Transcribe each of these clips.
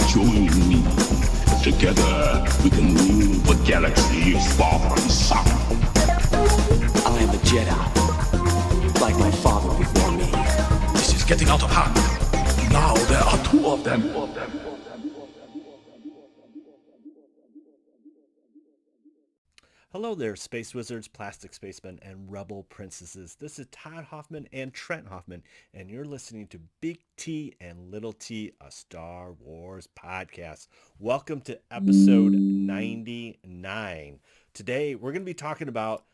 join me. Together we can rule the galaxy far from the sun. I am a Jedi, like my father before me. This is getting out of hand. Now there are two of them. Hello there, Space Wizards, Plastic Spacemen, and Rebel Princesses. This is Todd Hoffman and Trent Hoffman, and you're listening to Big T and Little T, a Star Wars podcast. Welcome to episode 99. Today, we're going to be talking about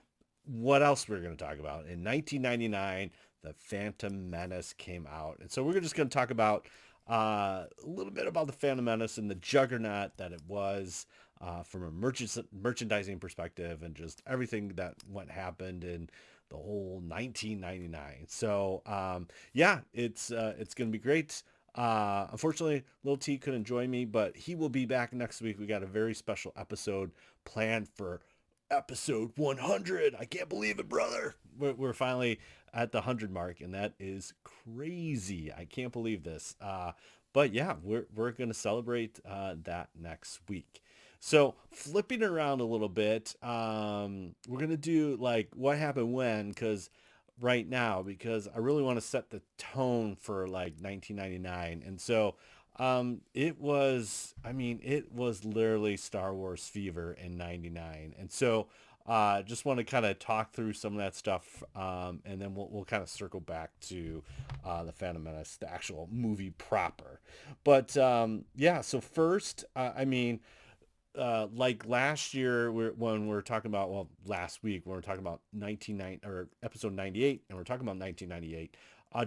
what else we're going to talk about. In 1999, The Phantom Menace came out. And so we're just going to talk about a little bit about The Phantom Menace and the juggernaut that it was, from a merchandising perspective, and just everything that happened in the whole 1999. So it's going to be great. Unfortunately, Lil T couldn't join me, but he will be back next week. We got a very special episode planned for episode 100. I can't believe it, brother. We're finally at the 100 mark, and that is crazy. I can't believe this. But yeah, we're going to celebrate that next week. So flipping around a little bit, we're going to do like what happened when, because right now, because I really want to set the tone for like 1999. And so it was literally Star Wars fever in 99. And so just want to kind of talk through some of that stuff, and then we'll kind of circle back to the Phantom Menace, the actual movie proper. But so first, like last year, when we were talking about, last week, when we were talking about episode 98, and we're talking about 1998,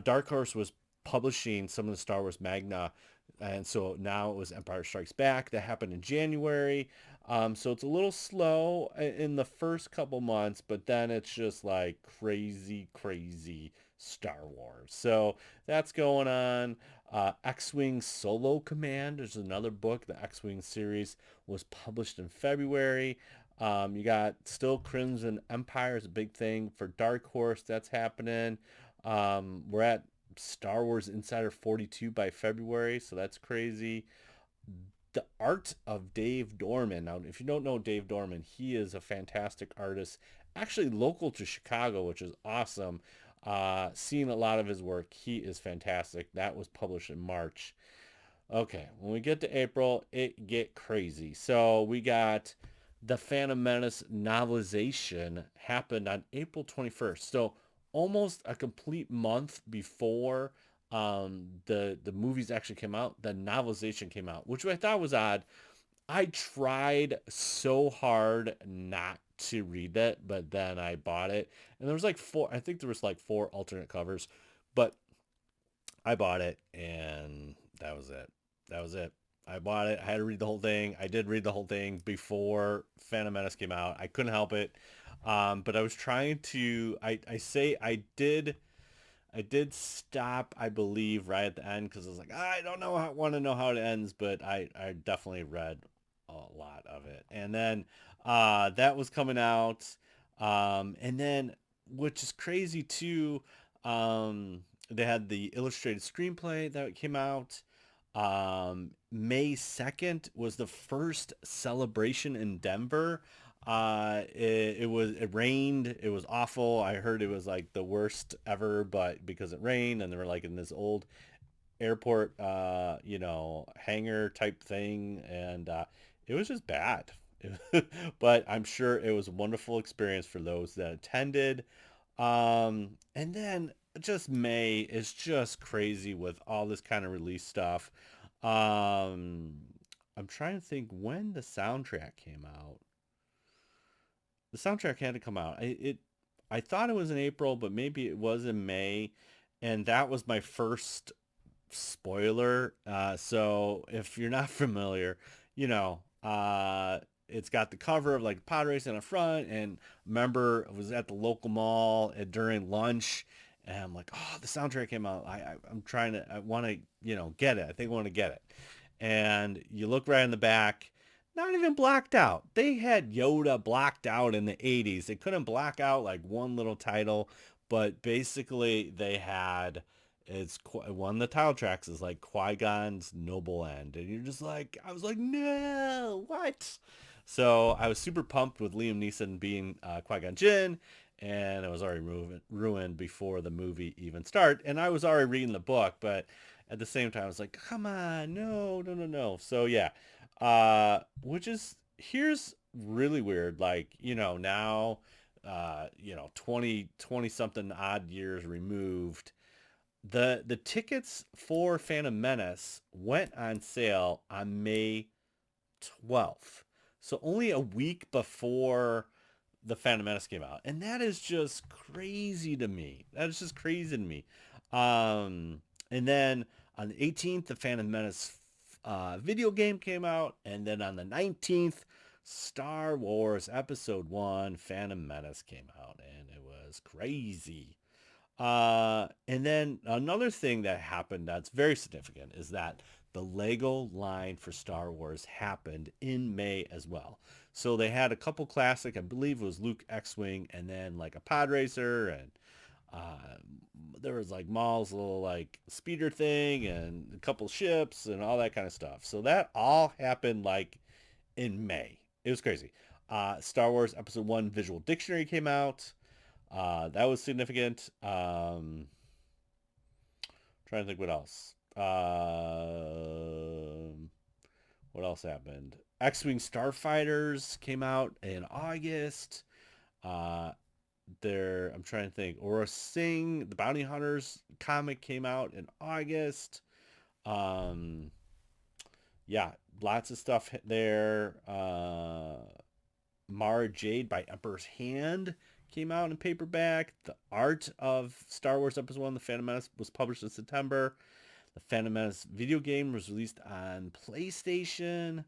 Dark Horse was publishing some of the Star Wars Magna, and so now it was Empire Strikes Back. That happened in January, so it's a little slow in the first couple months, but then it's just like crazy Star Wars. So that's going on. X-Wing Solo Command is another book. The X-Wing series was published in February. You got still Crimson Empire is a big thing for Dark Horse. That's happening. We're at Star Wars Insider 42 by February, so that's crazy. The Art of Dave Dorman. Now, if you don't know Dave Dorman, he is a fantastic artist, actually local to Chicago, which is awesome. Seeing a lot of his work, he is fantastic. That was published in March. Okay, when we get to April, it get crazy. So we got The Phantom Menace novelization happened on April 21st. So almost a complete month before the movies actually came out, the novelization came out, which I thought was odd. I tried so hard not to read that, but then I bought it, and there was like four alternate covers, but I bought it, and that was it. I bought it. I had to read the whole thing. I did read the whole thing before Phantom Menace came out. I couldn't help it. But I was trying to, I did stop, I believe, right at the end, because I was like, I want to know how it ends, but I definitely read a lot of it. And then that was coming out. And then, which is crazy too, they had the illustrated screenplay that came out. May 2nd was the first celebration in Denver. It rained. It was awful. I heard it was like the worst ever, but because it rained and they were like in this old airport, hangar type thing. And, it was just bad, but I'm sure it was a wonderful experience for those that attended. And then just May is just crazy with all this kind of release stuff. I'm trying to think when the soundtrack came out. The soundtrack had to come out. I thought it was in April, but maybe it was in May, and that was my first spoiler. So if you're not familiar, it's got the cover of like pod racing on the front, and remember I was at the local mall during lunch, and I'm like, oh, the soundtrack came out. I want to get it. I think I want to get it. And you look right in the back, not even blacked out. They had Yoda blacked out in the 80s. They couldn't black out like one little title, but basically they had one of the title tracks is like Qui-Gon's Noble End, and you're just like, I was like, no, what? So I was super pumped with Liam Neeson being Qui-Gon Jinn, and I was already ruined before the movie even started, and I was already reading the book, but at the same time I was like, come on, no, no, no, no. So yeah, which is, here's really weird, like, now 20 something odd years removed, the tickets for Phantom Menace went on sale on May 12th. So only a week before the Phantom Menace came out. And that is just crazy to me. That is just crazy to me. And then on the 18th, the Phantom Menace video game came out. And then on the 19th, Star Wars Episode 1 Phantom Menace came out. And it was crazy. And then another thing that happened that's very significant is that the Lego line for Star Wars happened in May as well. So they had a couple classic, I believe it was Luke X-Wing, and then like a pod racer, and uh, there was like Maul's little like speeder thing, and a couple ships, and all that kind of stuff. So that all happened like in May. It was crazy. Star Wars Episode 1 Visual Dictionary came out. That was significant. Trying to think what else. What else happened? X-Wing Starfighters came out in August. I'm trying to think. Aura Singh, the Bounty Hunters comic came out in August. Yeah, lots of stuff there. Mara Jade by Emperor's Hand came out in paperback. The art of Star Wars Episode 1, The Phantom Menace, was published in September. The Phantom Menace video game was released on PlayStation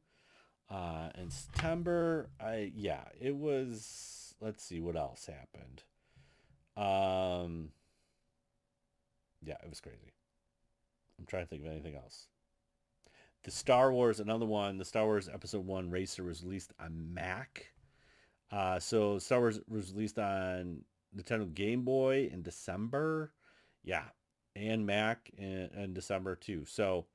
in September. It was, let's see what else happened. Yeah, it was crazy. I'm trying to think of anything else. The Star Wars Episode 1 Racer was released on Mac. So Star Wars was released on Nintendo Game Boy in December. Yeah. And Mac in December too. So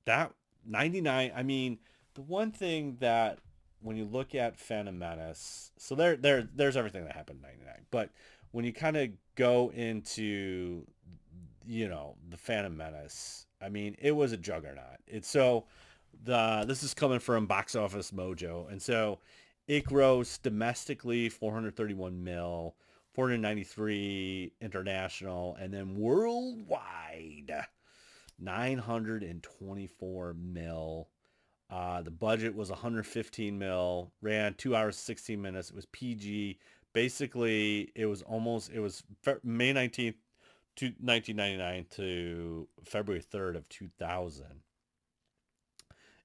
that 99, I mean, the one thing that when you look at Phantom Menace, so there's everything that happened in 99. But when you kind of go into, the Phantom Menace, I mean, it was a juggernaut. This is coming from Box Office Mojo. And so it grossed domestically 431 mil, 493 international, and then worldwide 924 mil. The budget was 115 mil, ran 2 hours 16 minutes. It was PG. Basically, it was May 19th, 1999 to February 3rd of 2000.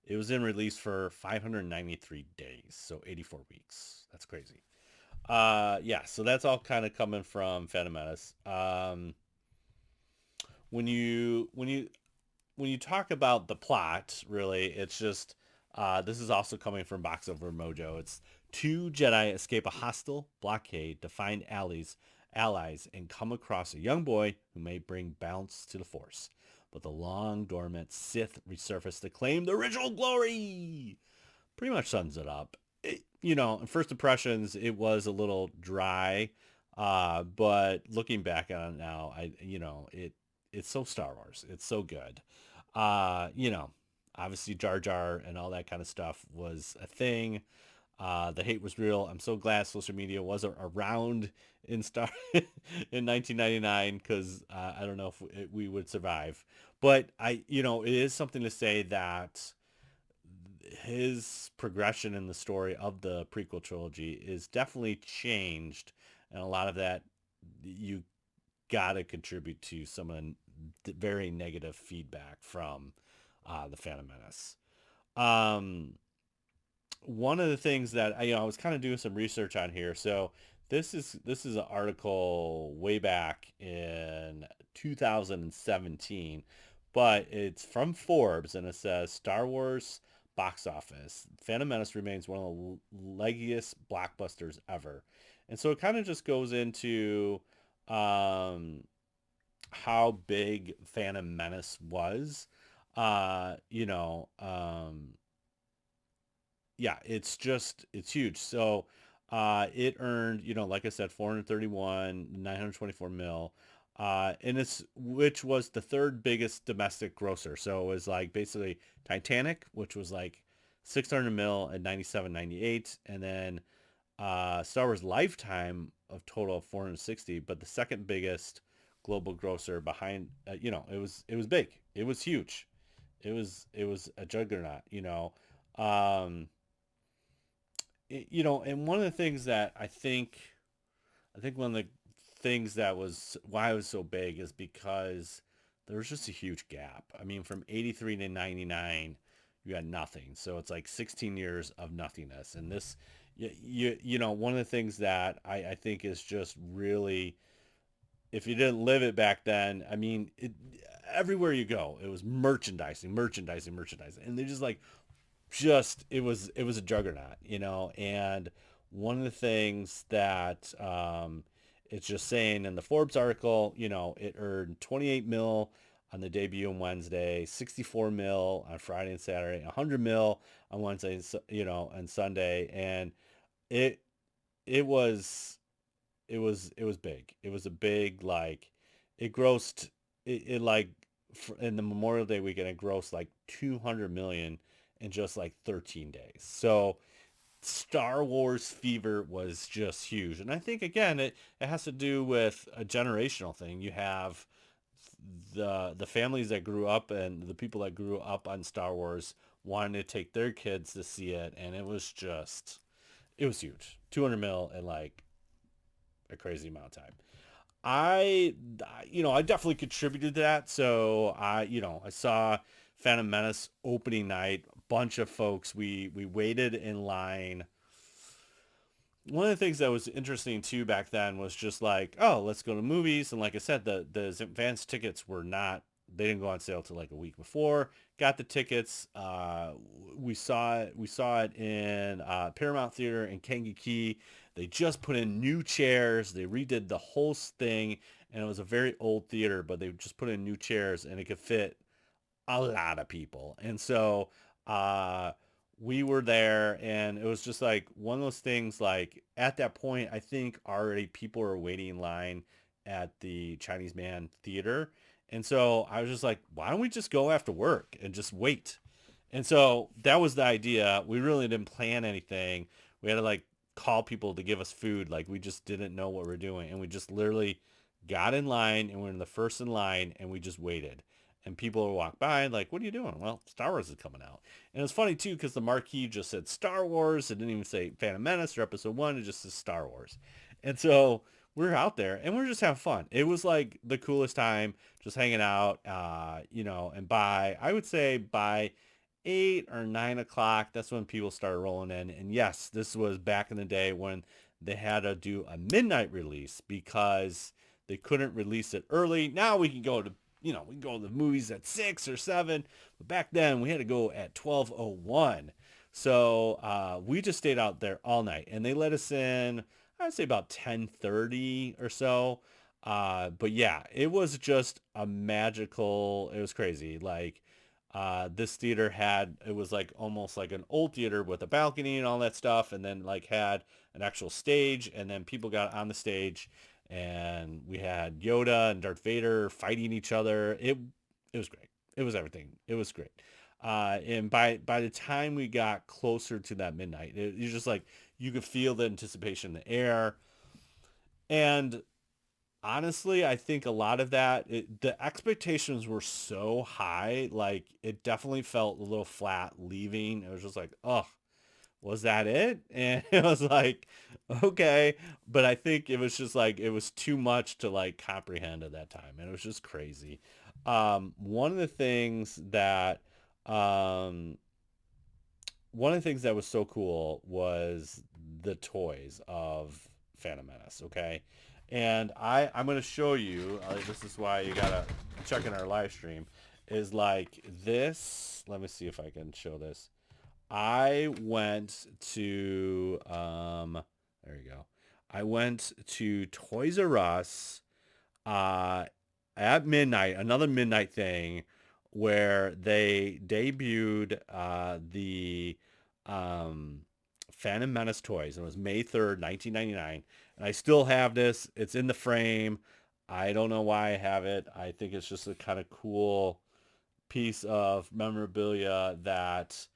It was in release for 593 days, so 84 weeks. That's crazy. So that's all kind of coming from Phantom Menace. When you talk about the plot, really, it's just this is also coming from Box Over Mojo. It's two Jedi escape a hostile blockade to find allies, and come across a young boy who may bring balance to the Force. But the long dormant Sith resurface to claim the original glory. Pretty much sums it up. In first impressions, it was a little dry, but looking back on it now, it's so Star Wars. It's so good. Obviously Jar Jar and all that kind of stuff was a thing. The hate was real. I'm so glad social media wasn't around in 1999 because I don't know if we would survive. But it is something to say that his progression in the story of the prequel trilogy is definitely changed, and a lot of that you gotta contribute to some of the very negative feedback from the Phantom Menace. One of the things that I was kind of doing some research on here. So this is an article way back in 2017, but it's from Forbes, and it says Star Wars box office. Phantom Menace remains one of the leggiest blockbusters ever. And so it kind of just goes into how big Phantom Menace was. You know, yeah, it's huge. So it earned, you know, like I said, 431, 924 mil. And it's which was the third biggest domestic grosser. So it was like basically Titanic, which was like 600 mil at 97, 98, and then Star Wars Lifetime of total of 460, but the second biggest global grosser behind, it was big. It was huge. It was a juggernaut, you know. Um, and one of the things that I think one of the things that was why it was so big is because there was just a huge gap. I mean, from 83 to 99, you had nothing. So it's like 16 years of nothingness. And this, one of the things that I think is just really, if you didn't live it back then, I mean, everywhere you go, it was merchandising, merchandising, merchandising. And they just it was a juggernaut, and one of the things that it's just saying in the Forbes article, it earned 28 mil on the debut on Wednesday, 64 mil on Friday and Saturday, 100 mil on Wednesday, and Sunday, and it it was it was big. It was a big, like, it grossed it like in the Memorial Day weekend it grossed like 200 million in just like 13 days. So Star Wars fever was just huge. And I think again it has to do with a generational thing. You have the families that grew up and the people that grew up on Star Wars wanting to take their kids to see it, and it was huge. 200 mil in like a crazy amount of time. I definitely contributed to that. So I saw Phantom Menace opening night. A bunch of folks. We waited in line. One of the things that was interesting too back then was just like, oh, let's go to movies. And like I said, the advance tickets were not. They didn't go on sale till like a week before. Got the tickets. We saw it. We saw it in Paramount Theater in Kankakee. They just put in new chairs. They redid the whole thing, and it was a very old theater, but they just put in new chairs, and it could fit a lot of people. And so uh, we were there, and it was just like one of those things. Like at that point, I think already people were waiting in line at the Chinese Man Theater, and so I was just like, why don't we just go after work and just wait? And so that was the idea. We really didn't plan anything. We had to like call people to give us food. Like we just didn't know what we are doing. And we just literally got in line and we're in the first in line and we just waited. And people would walk by and like, what are you doing? Well, Star Wars is coming out. And it was funny too, because the marquee just said Star Wars. It didn't even say Phantom Menace or Episode 1. It just says Star Wars. And so we're out there and we're just having fun. It was like the coolest time just hanging out, and I would say by 8 or 9 o'clock, that's when people started rolling in. And yes, this was back in the day when they had to do a midnight release because they couldn't release it early. Now we can go to the movies at 6 or 7, but back then we had to go at 12:01. So we just stayed out there all night, and they let us in. I'd say about 10:30 or so. But yeah, it was just a magical. It was crazy. Like this theater it was like almost like an old theater with a balcony and all that stuff, and then like had an actual stage, and then people got on the stage, and we had Yoda and Darth Vader fighting each other. It was great. It was everything. It was great. And by the time we got closer to that midnight, you're just like you could feel the anticipation in the air, and honestly, I think a lot of that, the expectations were so high, like it definitely felt a little flat leaving. It was just like, oh, was that it? And it was like, okay. But I think it was just like, it was too much to like comprehend at that time. And it was just crazy. One of the things that, was so cool was the toys of Phantom Menace. Okay. And I'm going to show you, this is why you got to check in our live stream, is like this. Let me see if I can show this. I went to, there you go. I went to Toys R Us, at midnight, another midnight thing where they debuted the Phantom Menace toys. It was May 3rd, 1999. And I still have this. It's in the frame. I don't know why I have it. I think it's just a kind of cool piece of memorabilia that,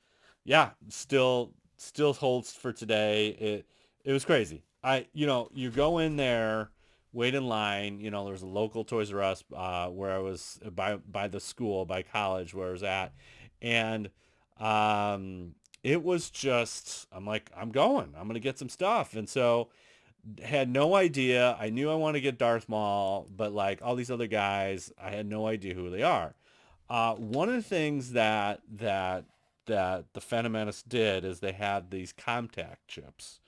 yeah, still holds for today. It was crazy. You go in there, wait in line. There's a local Toys R Us where I was by the school, by college where I was at, and it was just, I'm like, I'm gonna get some stuff, and so had no idea. I knew I wanted to get Darth Maul, but like all these other guys, I had no idea who they are. One of the things that the Phantom Menace did is they had these Comtac chips.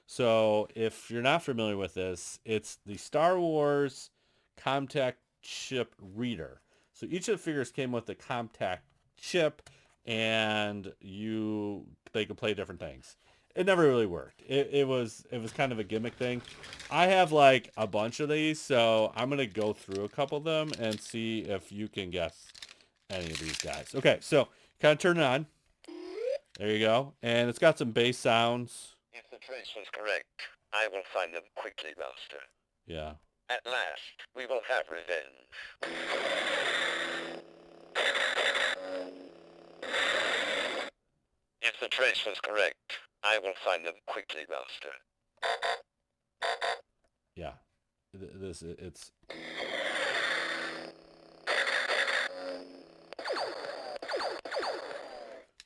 So if you're not familiar with this, it's the Star Wars Comtac chip reader. So each of the figures came with a Comtac chip, and they could play different things. It never really worked. It was kind of a gimmick thing. I have like a bunch of these, so I'm gonna go through a couple of them and see if you can guess any of these guys. Okay, so kind of turn it on. There you go, and it's got some bass sounds. If the trace was correct, I will find them quickly, Master. Yeah. At last, we will have revenge. If the trace was correct, I will find them quickly, Master. Yeah. It's...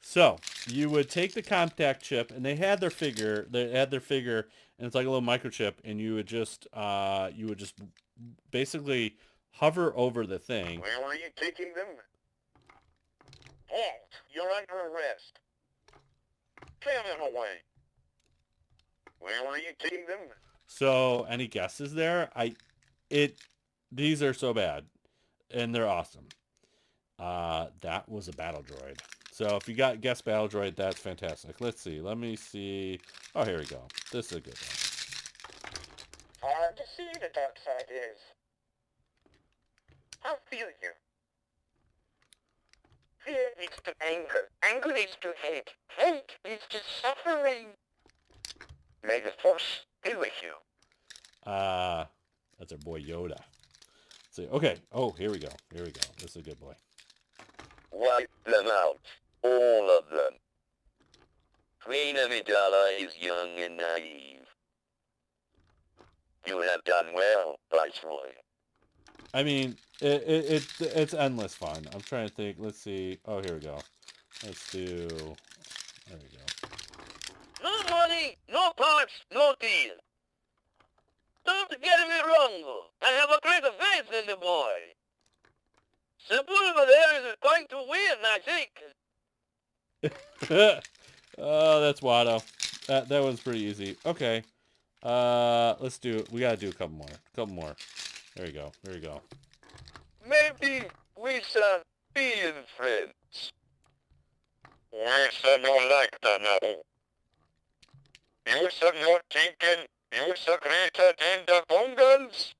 So you would take the Comtac chip, and they had their figure, and it's like a little microchip, and you would just basically hover over the thing. Where are you taking them? Halt! You're under arrest. Clear them away. Where are you taking them? So any guesses there? These are so bad, and they're awesome. That was a battle droid. So if you got guess battle droid, that's fantastic. Let's see. Let me see. Oh, here we go. This is a good one. Hard to see the dark side is. How feel you? Fear leads to anger. Anger leads to hate. Hate leads to suffering. May the force be with you. That's our boy Yoda. Let's see. Okay. Oh, here we go. This is a good boy. Wipe them out. All of them. Queen Amidala is young and naive. You have done well, Viceroy. I mean, it's endless fun. I'm trying to think. Let's see. Oh, here we go. Let's do... There we go. No money, no parts, no deal. Don't get me wrong, I have a great faith in the boy. Simple over there is going to win, I think. Oh, that's Watto. That one's pretty easy. Okay. Let's do... We gotta do a couple more. There we go. Maybe we shall be friends. We shall not like that now. You shall not taken, you shall greater than the Bongans.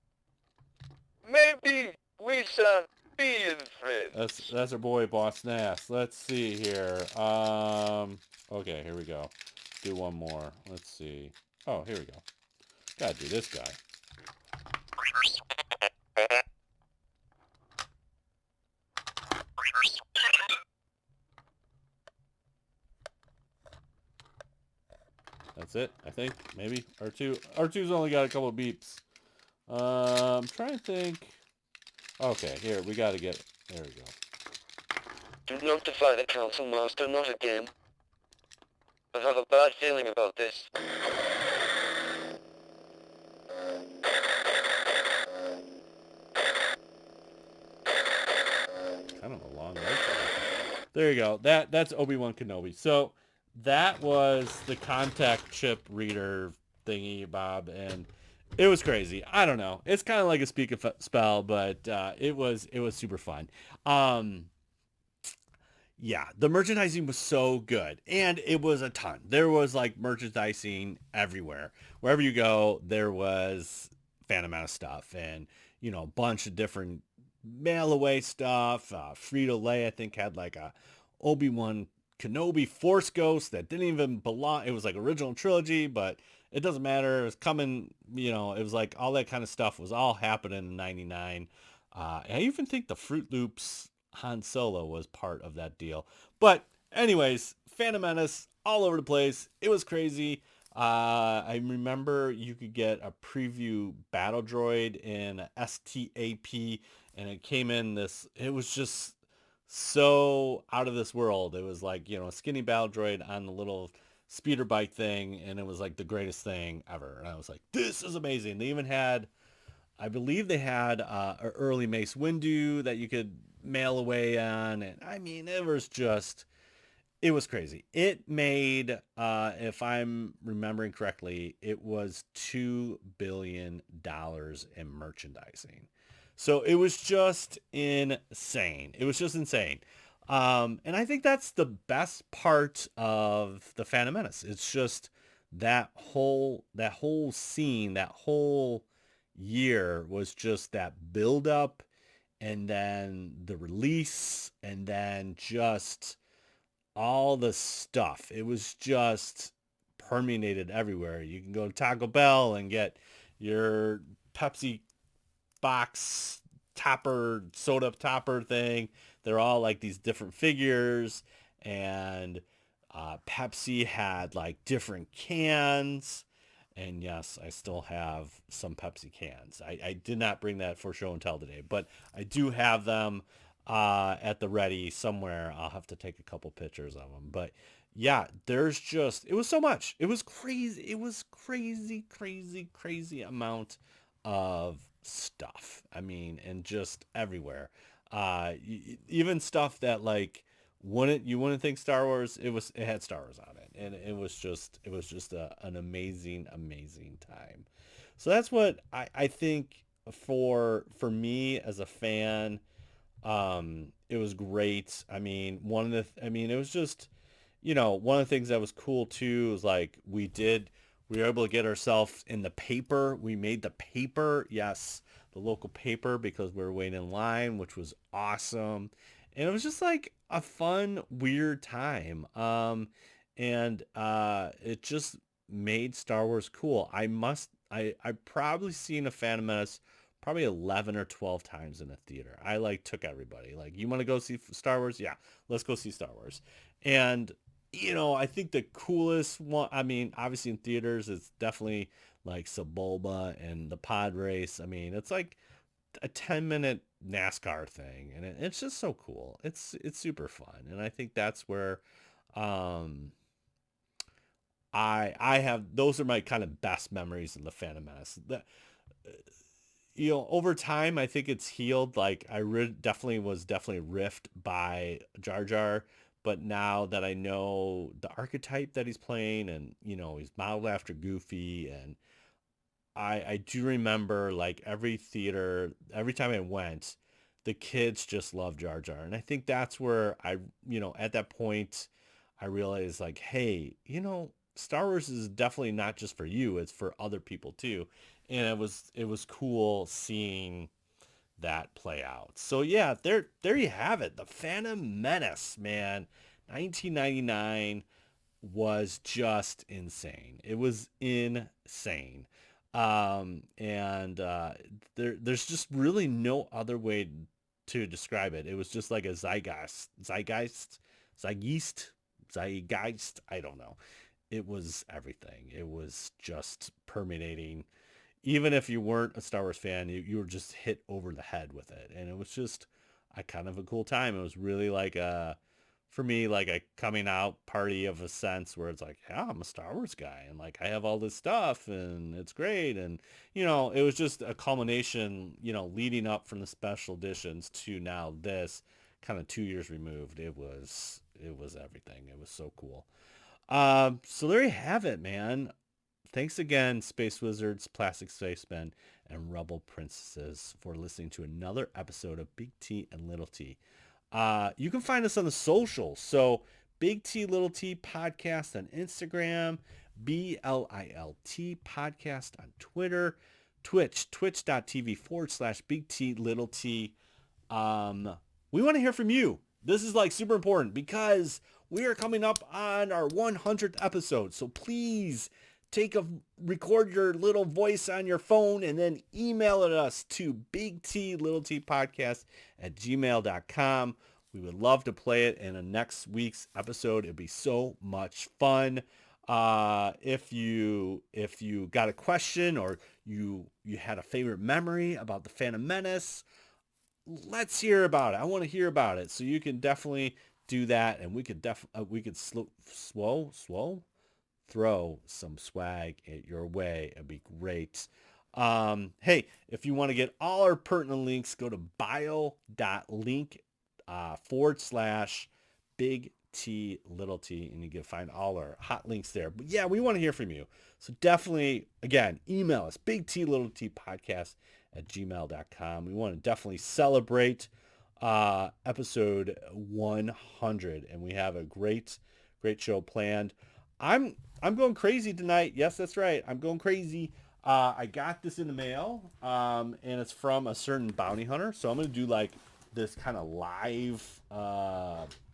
Maybe we shall be friends. That's our boy Boss Nass. Let's see here. Okay, here we go. Do one more. Let's see. Oh, here we go. Gotta do this guy. That's it, I think. Maybe. R2's only got a couple of beeps. I'm trying to think. Okay, here, we gotta get... There we go. Do not defy the Council, Master, not again. I have a bad feeling about this. Kind of a long way. There you go. That's Obi-Wan Kenobi. So that was the contact chip reader thingy, Bob, and it was crazy. I don't know. It's kind of like a speak a spell, but it was super fun. Yeah, the merchandising was so good, and it was a ton. There was like merchandising everywhere. Wherever you go, there was Phantom Menace stuff, and a bunch of different mail away stuff. Frito-Lay, I think, had like a Obi-Wan Kenobi Force Ghost that didn't even belong. It was like original trilogy, but it doesn't matter. It was coming, it was like all that kind of stuff was all happening in 99. I even think the Fruit Loops Han Solo was part of that deal. But anyways, Phantom Menace all over the place. It was crazy. I remember you could get a preview battle droid in STAP, and it came in this, it was just so out of this world. It was like, a skinny battle droid on the little speeder bike thing, and it was like the greatest thing ever. And I was like, this is amazing. They even had, I believe they had an early Mace Windu that you could mail away on. And I mean, it was crazy. It made, if I'm remembering correctly, it was $2 billion in merchandising. So it was just insane. It was just insane. And I think that's the best part of the Phantom Menace. It's just that whole scene, that whole year was just that build up, and then the release, and then just all the stuff. It was just permeated everywhere. You can go to Taco Bell and get your Pepsi box soda topper thing. They're all like these different figures, and Pepsi had like different cans. And yes, I still have some Pepsi cans. I did not bring that for show and tell today, but I do have them at the ready somewhere. I'll have to take a couple pictures of them. But yeah, it was so much. It was crazy. It was crazy amount of stuff. I mean, and just everywhere. Even stuff that like you wouldn't think Star Wars. It had Star Wars on it, and it was just an amazing time. So that's what I think for me as a fan. It was great. I mean, it was just, one of the things that was cool too was like we were able to get ourselves in the paper. We made the paper. Yes, the local paper, because we were waiting in line, which was awesome. And it was just like a fun, weird time. And it just made Star Wars cool. I've probably seen a Phantom Menace probably 11 or 12 times in a theater. I like took everybody. Like, you want to go see Star Wars? Yeah, let's go see Star Wars. And, I think the coolest one, I mean, obviously in theaters, it's definitely like Sebulba and the pod race. I mean, it's like a 10-minute NASCAR thing, and it's just so cool. It's super fun. And I think that's where I have, those are my kind of best memories of the Phantom Menace. Over time, I think it's healed. Like, definitely was riffed by Jar Jar, but now that I know the archetype that he's playing, and he's modeled after Goofy, and I do remember like every theater, every time I went, the kids just love Jar Jar, and I think that's where at that point, I realized like, hey, Star Wars is definitely not just for you; it's for other people too. And it was cool seeing that play out. So yeah, there you have it. The Phantom Menace, man. 1999 was just insane. It was insane. And there's just really no other way to describe it. It was just like a zeitgeist. I don't know. It was everything. It was just permeating. Even if you weren't a Star Wars fan, you were just hit over the head with it. And it was just a kind of a cool time. It was really like for me, like a coming out party of a sense, where it's like, yeah, I'm a Star Wars guy, and like I have all this stuff, and it's great. And, it was just a culmination, leading up from the special editions to now this kind of 2 years removed. It was everything. It was so cool. So there you have it, man. Thanks again, Space Wizards, Plastic Spacemen, and Rebel Princesses, for listening to another episode of Big T and Little T. You can find us on the socials. So Big T Little T Podcast on Instagram, BLILT Podcast on Twitter, twitch.tv/Big T Little T. We want to hear from you. This is like super important because we are coming up on our 100th episode. So please record your little voice on your phone and then email it us to bigtlittlepodcast@gmail.com. We would love to play it in a next week's episode. It'd be so much fun. If you got a question or you had a favorite memory about the Phantom Menace, let's hear about it. I want to hear about it. So you can definitely do that, and we could throw some swag at your way. It'd be great. Hey, if you want to get all our pertinent links, go to bio.link /big T little t, and you can find all our hot links there. But yeah, we want to hear from you. So definitely, again, email us, bigtlittlepodcast@gmail.com. We want to definitely celebrate episode 100, and we have a great show planned. I'm going crazy tonight. Yes, that's right. I'm going crazy. I got this in the mail, and it's from a certain bounty hunter. So I'm going to do like this kind of live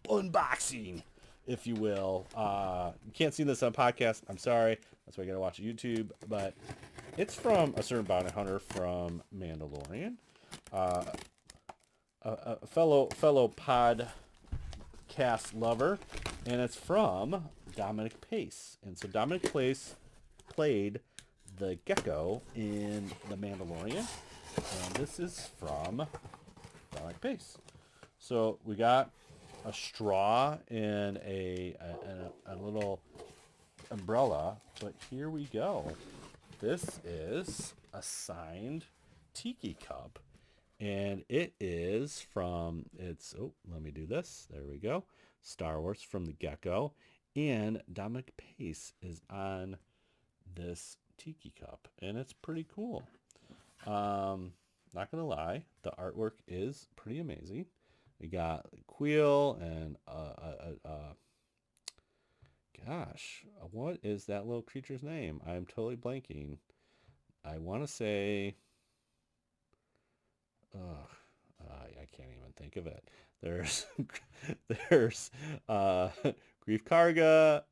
unboxing, if you will. You can't see this on podcast. I'm sorry. That's why you got to watch YouTube. But it's from a certain bounty hunter from Mandalorian. A fellow podcast lover, and it's from Dominic Pace. And so Dominic Pace played the Gecko in The Mandalorian, and this is from Dominic Pace. So we got a straw and a little umbrella, but here we go. This is a signed tiki cup, and it is from, let me do this. There we go. Star Wars from the Gecko. And Dominic Pace is on this tiki cup, and it's pretty cool. Not gonna lie, the artwork is pretty amazing. We got Queel and gosh, what is that little creature's name? I'm totally blanking. I want to say, I can't even think of it. There's Grief Karga,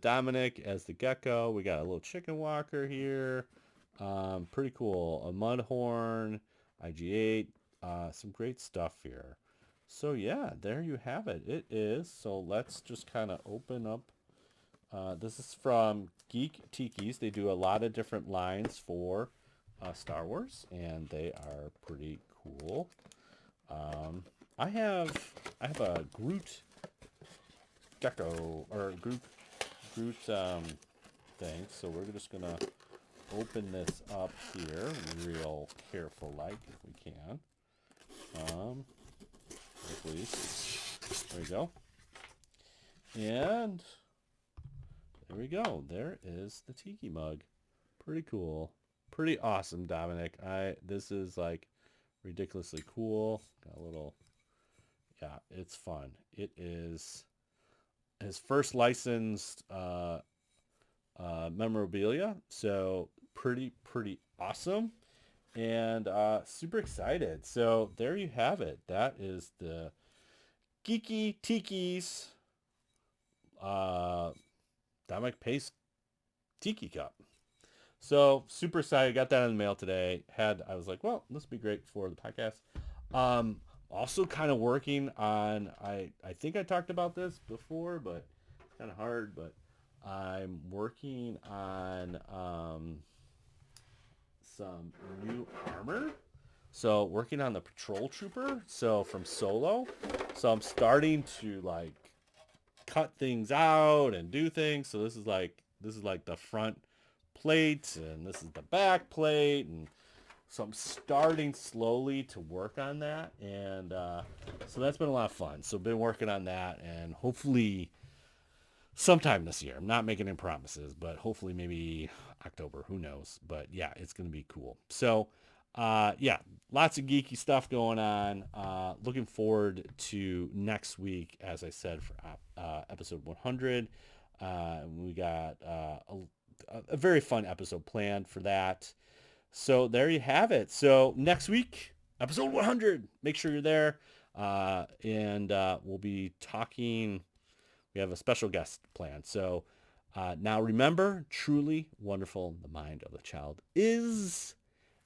Dominic as the Gecko. We got a little chicken walker here. Pretty cool. A Mudhorn, IG-8, some great stuff here. So yeah, there you have it. It is. So let's just kind of open up. This is from Geek Tikis. They do a lot of different lines for Star Wars, and they are pretty cool. I have a Groot Gecko or Groot thing. So we're just gonna open this up here real careful like if we can. Please. There we go. And there we go. There is the tiki mug. Pretty cool. Pretty awesome, Dominic. This is like ridiculously cool. Got a little, yeah, it's fun. It is his first licensed memorabilia, so pretty awesome, and super excited. So there you have it. That is the Geeky Tikis Dominic Pace Tiki Cup. So super excited. Got that in the mail today. I was like, well, this would be great for the podcast. Also kind of working on, I think I talked about this before, but it's kind of hard, but I'm working on some new armor. So working on the Patrol Trooper, so from Solo. So I'm starting to like cut things out and do things. So this is like the front plate, and this is the back plate, and so I'm starting slowly to work on that, and so that's been a lot of fun. So been working on that, and hopefully sometime this year. I'm not making any promises, but hopefully maybe October, who knows. But yeah, it's going to be cool. So yeah, lots of geeky stuff going on. Looking forward to next week, as I said, for episode 100. We got a very fun episode planned for that. So there you have it. So next week, episode 100. Make sure you're there. And we'll be talking. We have a special guest planned. So now remember, truly wonderful the mind of the child is.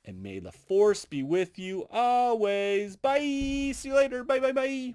And may the force be with you always. Bye. See you later. Bye, bye, bye.